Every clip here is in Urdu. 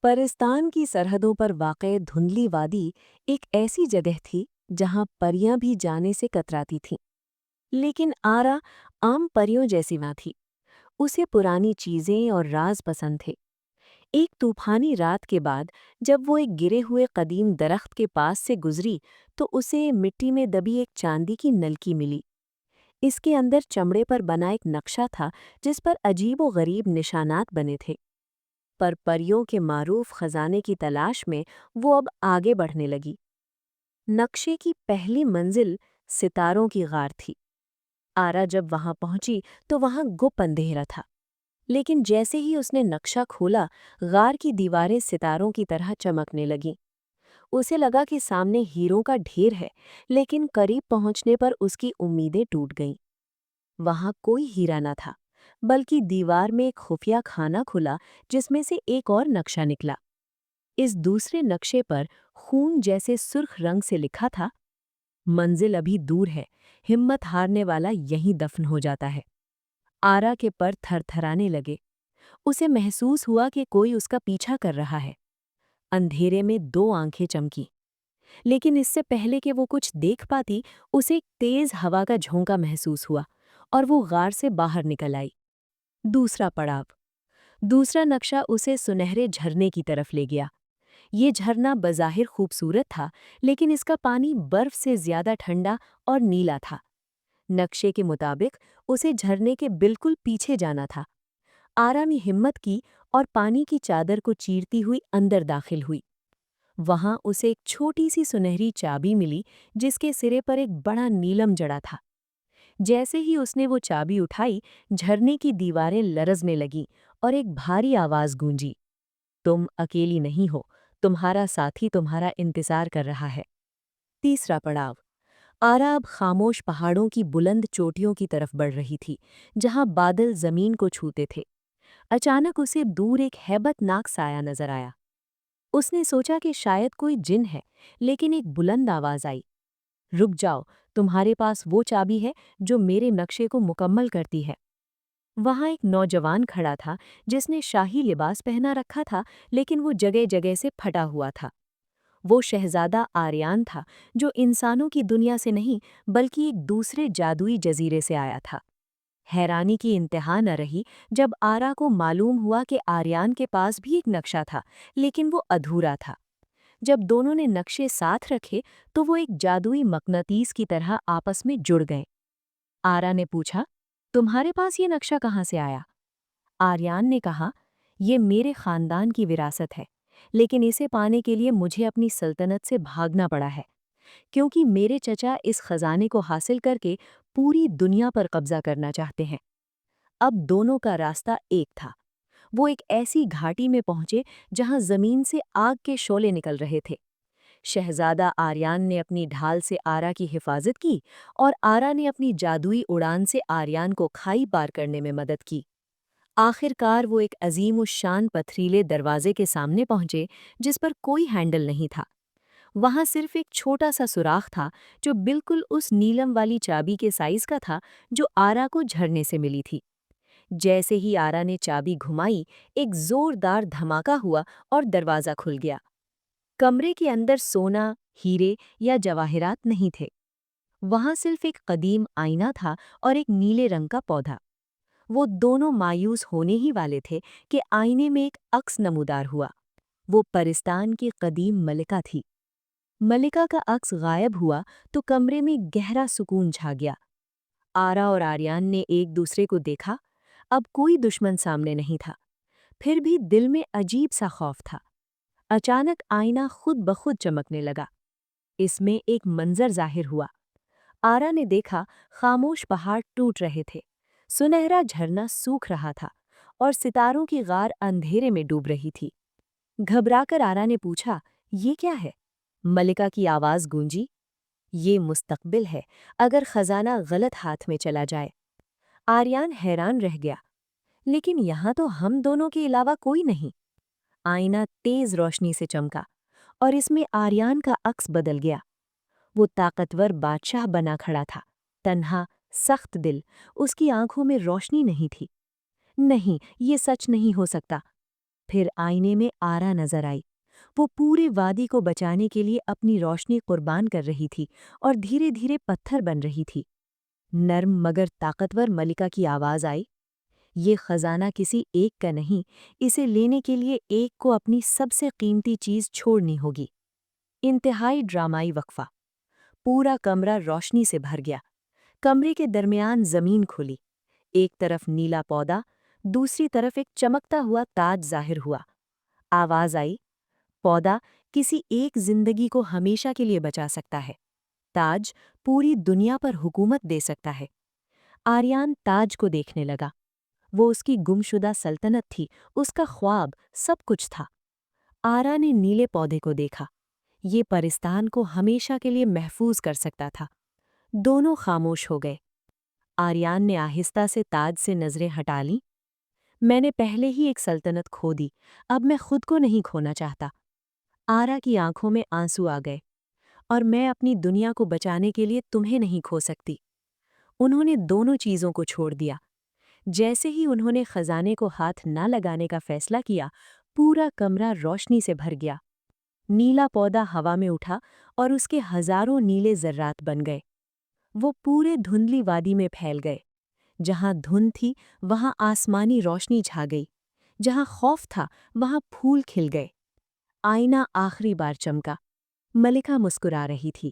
پرستان کی سرحدوں پر واقع دھندلی وادی ایک ایسی جگہ تھی جہاں پریاں بھی جانے سے کتراتی تھیں، لیکن آرا عام پریوں جیسی نہ تھی۔ اسے پرانی چیزیں اور راز پسند تھے۔ ایک طوفانی رات کے بعد جب وہ ایک گرے ہوئے قدیم درخت کے پاس سے گزری تو اسے مٹی میں دبی ایک چاندی کی نلکی ملی۔ اس کے اندر چمڑے پر بنا ایک نقشہ تھا جس پر عجیب و غریب نشانات بنے تھے۔ پر پریوں کے معروف خزانے کی تلاش میں وہ اب آگے بڑھنے لگی۔ نقشے کی پہلی منزل ستاروں کی غار تھی۔ آرا جب وہاں پہنچی تو وہاں گپ اندھیرا تھا، لیکن جیسے ہی اس نے نقشہ کھولا، غار کی دیواریں ستاروں کی طرح چمکنے لگیں۔ اسے لگا کہ سامنے ہیروں کا ڈھیر ہے، لیکن قریب پہنچنے پر اس کی امیدیں ٹوٹ گئیں۔ وہاں کوئی ہیرا نہ تھا، بلکہ دیوار میں ایک خفیہ خانہ کھلا جس میں سے ایک اور نقشہ نکلا۔ اس دوسرے نقشے پر خون جیسے سرخ رنگ سے لکھا تھا، منزل ابھی دور ہے، ہمت ہارنے والا یہیں دفن ہو جاتا ہے۔ آرا کے پر تھر تھرانے لگے۔ اسے محسوس ہوا کہ کوئی اس کا پیچھا کر رہا ہے۔ اندھیرے میں دو آنکھیں چمکیں، لیکن اس سے پہلے کہ وہ کچھ دیکھ پاتی، اسے ایک تیز ہوا کا جھونکا محسوس ہوا اور وہ غار سے باہر نکل آئی۔ دوسرا پڑاؤ۔ دوسرا نقشہ اسے سنہرے جھرنے کی طرف لے گیا۔ یہ جھرنا بظاہر خوبصورت تھا، لیکن اس کا پانی برف سے زیادہ ٹھنڈا اور نیلا تھا۔ نقشے کے مطابق اسے جھرنے کے بالکل پیچھے جانا تھا۔ آرا نے ہمت کی اور پانی کی چادر کو چیرتی ہوئی اندر داخل ہوئی۔ وہاں اسے ایک چھوٹی سی سنہری چابی ملی جس کے سرے پر ایک بڑا نیلم جڑا تھا۔ جیسے ہی اس نے وہ چابی اٹھائی، جھرنے کی دیواریں لرزنے لگیں اور ایک بھاری آواز گونجی، تم اکیلی نہیں ہو، تمہارا ساتھی تمہارا انتظار کر رہا ہے۔ تیسرا پڑاؤ۔ آرا اب خاموش پہاڑوں کی بلند چوٹیوں کی طرف بڑھ رہی تھی، جہاں بادل زمین کو چھوتے تھے۔ اچانک اسے دور ایک ہیبت ناک سایہ نظر آیا۔ اس نے سوچا کہ شاید کوئی جن ہے، لیکن ایک بلند آواز آئی، رک جاؤ، تمہارے پاس وہ چابی ہے جو میرے نقشے کو مکمل کرتی ہے۔ وہاں ایک نوجوان کھڑا تھا جس نے شاہی لباس پہنا رکھا تھا، لیکن وہ جگہ جگہ سے پھٹا ہوا تھا۔ وہ شہزادہ آریان تھا جو انسانوں کی دنیا سے نہیں بلکہ ایک دوسرے جادوئی جزیرے سے آیا تھا۔ حیرانی کی انتہا نہ رہی جب آرا کو معلوم ہوا کہ آریان کے پاس بھی ایک نقشہ تھا، لیکن وہ ادھورا تھا۔ جب دونوں نے نقشے ساتھ رکھے تو وہ ایک جادوئی مقناطیس کی طرح آپس میں جڑ گئے۔ آرا نے پوچھا، تمہارے پاس یہ نقشہ کہاں سے آیا؟ آریان نے کہا، یہ میرے خاندان کی وراثت ہے، لیکن اسے پانے کے لیے مجھے اپنی سلطنت سے بھاگنا پڑا ہے، کیونکہ میرے چچا اس خزانے کو حاصل کر کے پوری دنیا پر قبضہ کرنا چاہتے ہیں۔ اب دونوں کا راستہ ایک تھا۔ وہ ایک ایسی گھاٹی میں پہنچے جہاں زمین سے آگ کے شعلے نکل رہے تھے۔ شہزادہ آریان نے اپنی ڈھال سے آرا کی حفاظت کی اور آرا نے اپنی جادوئی اڑان سے آریان کو کھائی پار کرنے میں مدد کی۔ آخر کار وہ ایک عظیم الشان پتھریلے دروازے کے سامنے پہنچے جس پر کوئی ہینڈل نہیں تھا۔ وہاں صرف ایک چھوٹا سا سوراخ تھا جو بالکل اس نیلم والی چابی کے سائز کا تھا جو آرا کو جھرنے سے ملی تھی۔ جیسے ہی آرا نے چابی گھمائی، ایک زوردار دھماکہ ہوا اور دروازہ کھل گیا۔ کمرے کے اندر سونا، ہیرے یا جواہرات نہیں تھے۔ وہاں صرف ایک قدیم آئینہ تھا اور ایک نیلے رنگ کا پودا۔ وہ دونوں مایوس ہونے ہی والے تھے کہ آئینے میں ایک عکس نمودار ہوا۔ وہ پرستان کی قدیم ملکہ تھی۔ ملکہ کا عکس غائب ہوا تو کمرے میں گہرا سکون چھا گیا۔ آرا اور آریان نے ایک دوسرے کو دیکھا۔ اب کوئی دشمن سامنے نہیں تھا، پھر بھی دل میں عجیب سا خوف تھا۔ اچانک آئینہ خود بخود چمکنے لگا۔ اس میں ایک منظر ظاہر ہوا۔ آرا نے دیکھا خاموش پہاڑ ٹوٹ رہے تھے، سنہرا جھرنا سوکھ رہا تھا اور ستاروں کی غار اندھیرے میں ڈوب رہی تھی۔ گھبرا کر آرا نے پوچھا، یہ کیا ہے؟ ملکہ کی آواز گونجی، یہ مستقبل ہے اگر خزانہ غلط ہاتھ میں چلا جائے۔ آریان حیران رہ گیا، لیکن یہاں تو ہم دونوں کے علاوہ کوئی نہیں۔ آئینہ تیز روشنی سے چمکا اور اس میں آریان کا عکس بدل گیا۔ وہ طاقتور بادشاہ بنا کھڑا تھا، تنہا، سخت دل، اس کی آنکھوں میں روشنی نہیں تھی۔ نہیں، یہ سچ نہیں ہو سکتا۔ پھر آئینے میں آرا نظر آئی۔ وہ پورے وادی کو بچانے کے لیے اپنی روشنی قربان کر رہی تھی اور دھیرے دھیرے پتھر بن رہی تھی۔ نرم مگر طاقتور ملکہ کی آواز آئی، یہ خزانہ کسی ایک کا نہیں، اسے لینے کے لیے ایک کو اپنی سب سے قیمتی چیز چھوڑنی ہوگی۔ انتہائی ڈرامائی وقفہ۔ پورا کمرہ روشنی سے بھر گیا۔ کمرے کے درمیان زمین کھلی، ایک طرف نیلا پودا، دوسری طرف ایک چمکتا ہوا تاج ظاہر ہوا۔ آواز آئی، پودا کسی ایک زندگی کو ہمیشہ کے لیے بچا سکتا ہے، تاج پوری دنیا پر حکومت دے سکتا ہے۔ آریان تاج کو دیکھنے لگا۔ وہ اس کی گمشدہ سلطنت تھی، اس کا خواب، سب کچھ تھا۔ آرا نے نیلے پودے کو دیکھا، یہ پرستان کو ہمیشہ کے لیے محفوظ کر سکتا تھا۔ دونوں خاموش ہو گئے۔ آریان نے آہستہ سے تاج سے نظریں ہٹا لیں۔ میں نے پہلے ہی ایک سلطنت کھو دی، اب میں خود کو نہیں کھونا چاہتا۔ آرا کی آنکھوں میں آنسو آ گئے۔ اور میں اپنی دنیا کو بچانے کے لیے تمہیں نہیں کھو سکتی۔ انہوں نے دونوں چیزوں کو چھوڑ دیا۔ جیسے ہی انہوں نے خزانے کو ہاتھ نہ لگانے کا فیصلہ کیا، پورا کمرہ روشنی سے بھر گیا۔ نیلا پودا ہوا میں اٹھا اور اس کے ہزاروں نیلے ذرات بن گئے۔ وہ پورے دھندلی وادی میں پھیل گئے۔ جہاں دھند تھی وہاں آسمانی روشنی چھا گئی، جہاں خوف تھا وہاں پھول کھل گئے۔ آئینہ آخری بار چمکا۔ ملکہ مسکرا رہی تھی۔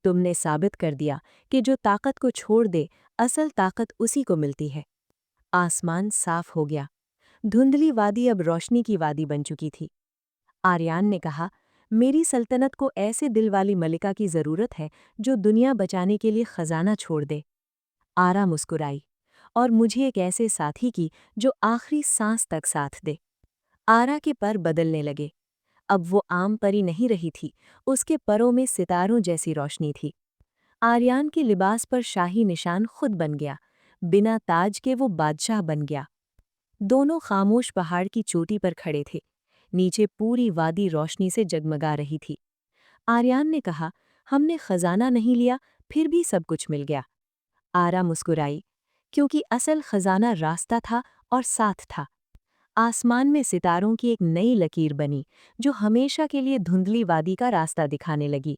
تم نے ثابت کر دیا کہ جو طاقت کو چھوڑ دے، اصل طاقت اسی کو ملتی ہے۔ آسمان صاف ہو گیا۔ دھندلی وادی اب روشنی کی وادی بن چکی تھی۔ آریان نے کہا، میری سلطنت کو ایسے دل والی ملکہ کی ضرورت ہے جو دنیا بچانے کے لیے خزانہ چھوڑ دے۔ آرا مسکرائی، اور مجھے ایک ایسے ساتھی کی جو آخری سانس تک ساتھ دے۔ آرا کے پر بدلنے لگے۔ اب وہ عام پری نہیں رہی تھی، اس کے پروں میں ستاروں جیسی روشنی تھی۔ آریان کے لباس پر شاہی نشان خود بن گیا، بنا تاج کے وہ بادشاہ بن گیا۔ دونوں خاموش پہاڑ کی چوٹی پر کھڑے تھے، نیچے پوری وادی روشنی سے جگمگا رہی تھی۔ آریان نے کہا، ہم نے خزانہ نہیں لیا، پھر بھی سب کچھ مل گیا۔ آرا مسکرائی، کیونکہ اصل خزانہ راستہ تھا اور ساتھ تھا۔ آسمان میں ستاروں کی ایک نئی لکیر بنی جو ہمیشہ کے لیے دھندلی وادی کا راستہ دکھانے لگی۔